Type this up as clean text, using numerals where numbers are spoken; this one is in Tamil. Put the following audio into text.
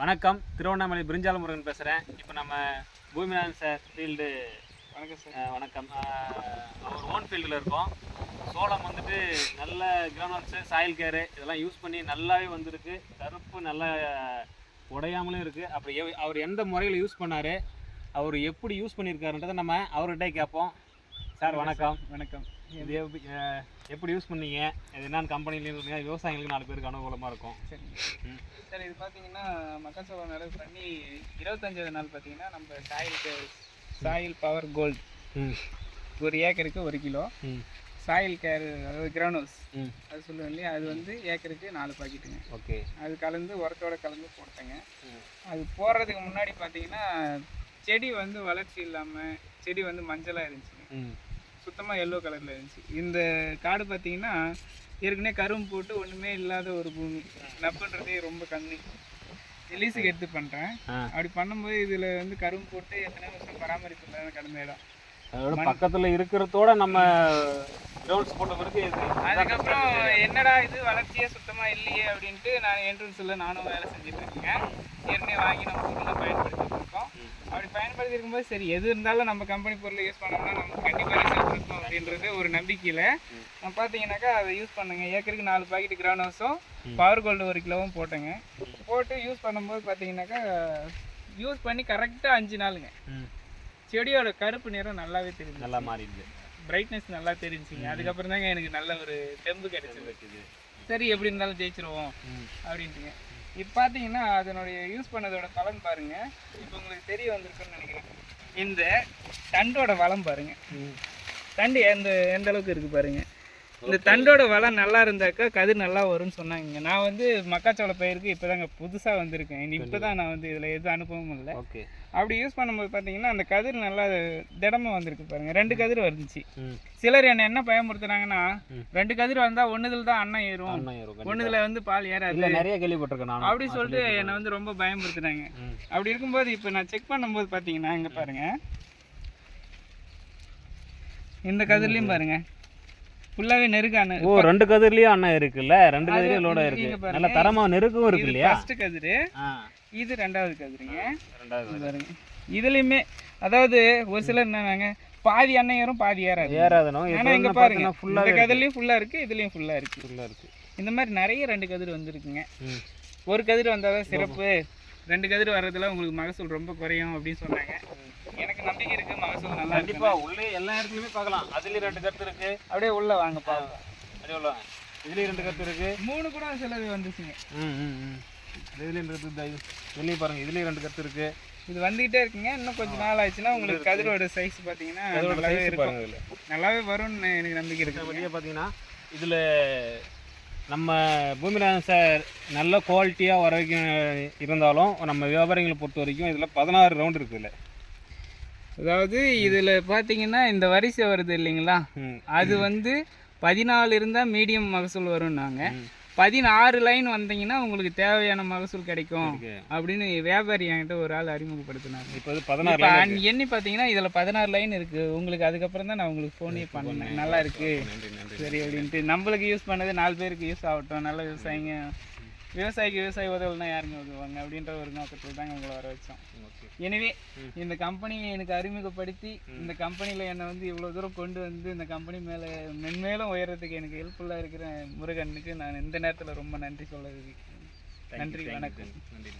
வணக்கம், திருவண்ணாமலை பிரிஞ்சால முருகன் பேசுகிறேன். இப்போ நம்ம பூமிநாதன் சார் ஃபீல்டு. வணக்கம் சார். வணக்கம். அவர் ஓன் ஃபீல்டில் இருக்கோம். சோளம் வந்துட்டு நல்ல கிரவுண்ட்ஸு, சாயில் கேரு இதெல்லாம் யூஸ் பண்ணி நல்லாவே வந்திருக்கு. கருப்பு நல்லா உடையாமலும் இருக்குது. அப்படி அவர் எந்த முறையில் யூஸ் பண்ணார், அவர் எப்படி யூஸ் பண்ணியிருக்காருன்றதை நம்ம அவர்கிட்டே கேட்போம். சார் வணக்கம். வணக்கம். இது எப்படி யூஸ் பண்ணீங்க, இது என்னென்னு கம்பெனிலேருந்து விவசாயிகளுக்கு 4 பேருக்கு அனுகூலமாக இருக்கும். சரி சார், இது பார்த்தீங்கன்னா மக்காச்சோளம் நடவு பண்ணி 25வது நாள் பார்த்தீங்கன்னா நம்ம சாயில் பவர் கோல்டு 1 ஏக்கருக்கு 1 கிலோ, சாயில் கேர் அதாவது கிரானோஸ் அது சொல்லுவேன் இல்லையா, அது வந்து ஏக்கருக்கு 4 பாக்கெட்டுங்க. ஓகே. அது கலந்து உரத்தோட கலந்து போட்டேங்க. அது போடுறதுக்கு முன்னாடி பார்த்தீங்கன்னா செடி வந்து வளர்ச்சி இல்லாமல் செடி வந்து மஞ்சளாக இருந்துச்சுங்க, சுத்தமாக எல்லோ கலரில் இருந்துச்சு. இந்த காடு பார்த்தீங்கன்னா ஏற்கனவே கரும்பு போட்டு ஒன்றுமே இல்லாத ஒரு பூமி, நப்புன்றதே ரொம்ப கம்மி, லீஸுக்கு எடுத்து பண்ணுறேன். அப்படி பண்ணும்போது இதில் வந்து கரும்பு போட்டு எத்தனை வருஷம் பராமரிப்பு இல்லாத கடந்த இடம், அதோட பக்கத்தில் இருக்கிறதோட நம்ம கிரவுண்ட்ஸ் போட்ட பிறகு அதுக்கப்புறம் என்னடா இது வளர்ச்சியே சுத்தமாக இல்லையே அப்படின்ட்டு நான் என்ட்ரன்ஸில் நானும் வேலை செஞ்சுட்டு இருக்கேங்க. ஏற்கனவே வாங்கி நம்ம பொருளை பயன்படுத்திட்டு இருக்கோம். அப்படி பயன்படுத்தி இருக்கும்போது சரி எது இருந்தாலும் நம்ம கம்பெனி பொருளை யூஸ் பண்ணோம்னா நமக்கு கண்டிப்பாக ரிசல்ட் இருக்கும் அப்படின்றது ஒரு நம்பிக்கையில் நான் பார்த்தீங்கன்னாக்கா அதை யூஸ் பண்ணுங்க. ஏக்கருக்கு 4 பாக்கெட் கிரானோஸும் பவர் கோல்டு 1 கிலோவும் போட்டேங்க. போட்டு யூஸ் பண்ணும்போது பார்த்தீங்கன்னாக்கா யூஸ் பண்ணி கரெக்டாக 5 நாளுங்க செடியோட கருப்பு நிறம் நல்லாவே தெரிஞ்சு, நல்லா மாறிடுது, பிரைட்னஸ் நல்லா தெரிஞ்சுங்க. அதுக்கப்புறம் தாங்க எனக்கு நல்ல ஒரு தெம்பு கிடைச்சிருக்கு. சரி எப்படி இருந்தாலும் ஜெயிச்சிருவோம் அப்படின்ட்டுங்க. இப்போ பார்த்தீங்கன்னா அதனுடைய யூஸ் பண்ணதோட பலன் பாருங்க. இப்போ உங்களுக்கு தெரிய வந்திருக்குன்னு நினைக்கிறேன். இந்த தண்டோட வளம் பாருங்க, தண்டு எந்த அளவுக்கு இருக்கு பாருங்க. இந்த தண்டோட வளம் நல்லா இருந்தாக்கா கதிர் நல்லா வரும்னு சொன்னாங்க. நான் வந்து மக்காச்சோள பயிருக்கு இப்போதாங்க புதுசாக வந்திருக்கேன். இப்போ தான் நான் வந்து இதில் எதுவும் அனுபவமும் இல்லை. அப்படி யூஸ் பண்ணும்போது பார்த்தீங்கன்னா அந்த கதிர் நல்லா திடமாக வந்திருக்கு பாருங்க. 2 கதிர் வந்துச்சு. சிலர் என்ன பயன்படுத்துறாங்கன்னா 2 கதிர் வந்தால் ஒன்றுதில் தான் அன்னம் ஏறும், ஒன்றுதில் வந்து பால் ஏறாது, நிறைய கேள்விப்பட்டிருக்கேன் அப்படி சொல்லிட்டு என்னை வந்து ரொம்ப பயன்படுத்துறாங்க. அப்படி இருக்கும்போது இப்போ நான் செக் பண்ணும்போது பார்த்தீங்கன்னா இங்கே பாருங்க, இந்த கதிர்லையும் பாருங்க ஃபுல்லாவே நெருக்கான. 2 கதிர்லயும் அண்ணன் இருக்குல்ல, 2 கதிரையும் லோடா இருக்கு, நல்ல தரமா நெருக்கும் இருக்கு இல்லையா. ஃபர்ஸ்ட் கதிரு, இது 2வது கதிருங்க. 2வது பாருங்க. இதுலயுமே அதாவது ஒரு சிலர் என்னன்னாங்க பாதி அண்ணன் ஏறும் பாதி ஏறாது. ஆனா இங்க பாருங்க இந்த கதிர்லயும் ஃபுல்லா இருக்கு, இதுலயும் ஃபுல்லா இருக்கு. இந்த மாதிரி நிறைய 2 கதிர் வந்துருக்குங்க. ஒரு கதிர் வந்தாதான் சிறப்பு, 2 கதிர் வர்றதுல உங்களுக்கு மகசூல் ரொம்ப குறையும் அப்படின்னு சொன்னாங்க. எனக்கு நம்பிக்கை இருக்கு, மகசூல் நல்லா கண்டிப்பா. உள்ளே எல்லா இடத்துலயுமே பார்க்கலாம். அதுலயும் 2 கருத்து இருக்கு. அப்படியே உள்ள வாங்க பாருங்க, அப்படியே உள்ள வாங்க. இதுலயும் 2 கருத்து இருக்கு, 3 கூட சிலது வந்துச்சுங்க. இதுலயும் வெளியே பாருங்க, இதுலயும் 2 கருத்து இருக்கு. இது வந்துகிட்டே இருக்குங்க. இன்னும் கொஞ்சம் நாள் ஆச்சுன்னா உங்களுக்கு கதிரோட சைஸ் பார்த்தீங்கன்னா நல்லாவே வரும்னு எனக்கு நம்பிக்கை இருக்கு. வெளியே பார்த்தீங்கன்னா இதில் நம்ம பூமிநாதன் சார் நல்ல குவாலிட்டியாக வர வரைக்கும் இருந்தாலும் நம்ம வியாபாரிகளை பொறுத்த வரைக்கும் இதில் 16 ரவுண்ட் இருக்குல்ல. அதாவது இதில் பார்த்தீங்கன்னா இந்த வரிசை வருது இல்லைங்களா, அது வந்து 14 இருந்தால் மீடியம் மகசூல் வரும்னாங்க. 16 லைன் வந்தீங்கன்னா உங்களுக்கு தேவையான மகசூல் கிடைக்கும் அப்படின்னு வியாபாரி என்கிட்ட ஒரு ஆள் அறிமுகப்படுத்தினாங்க. இப்போ 16 எண்ணி பார்த்தீங்கன்னா இதில் 16 லைன் இருக்குது உங்களுக்கு. அதுக்கப்புறம் தான் நான் உங்களுக்கு ஃபோனே பண்ணேன், நல்லா இருக்குது சரி அப்படின்ட்டு. நம்மளுக்கு யூஸ் பண்ணது 4 பேருக்கு யூஸ் ஆகட்டும், நல்ல விவசாயிக்கு விவசாயி உதவலைன்னா யாருங்க உதவுவாங்க அப்படின்ற ஒரு நோக்கத்தில் தாங்க உங்களை வர வச்சோம். எனவே இந்த கம்பெனியை எனக்கு அறிமுகப்படுத்தி இந்த கம்பெனியில் என்னை வந்து இவ்வளோ தூரம் கொண்டு வந்து இந்த கம்பெனி மேலே மென்மேலும் உயரத்துக்கு எனக்கு ஹெல்ப்ஃபுல்லாக இருக்கிற முருகனுக்கு நான் இந்த நேரத்தில் ரொம்ப நன்றி சொல்ல. நன்றி, வணக்கம். நன்றி.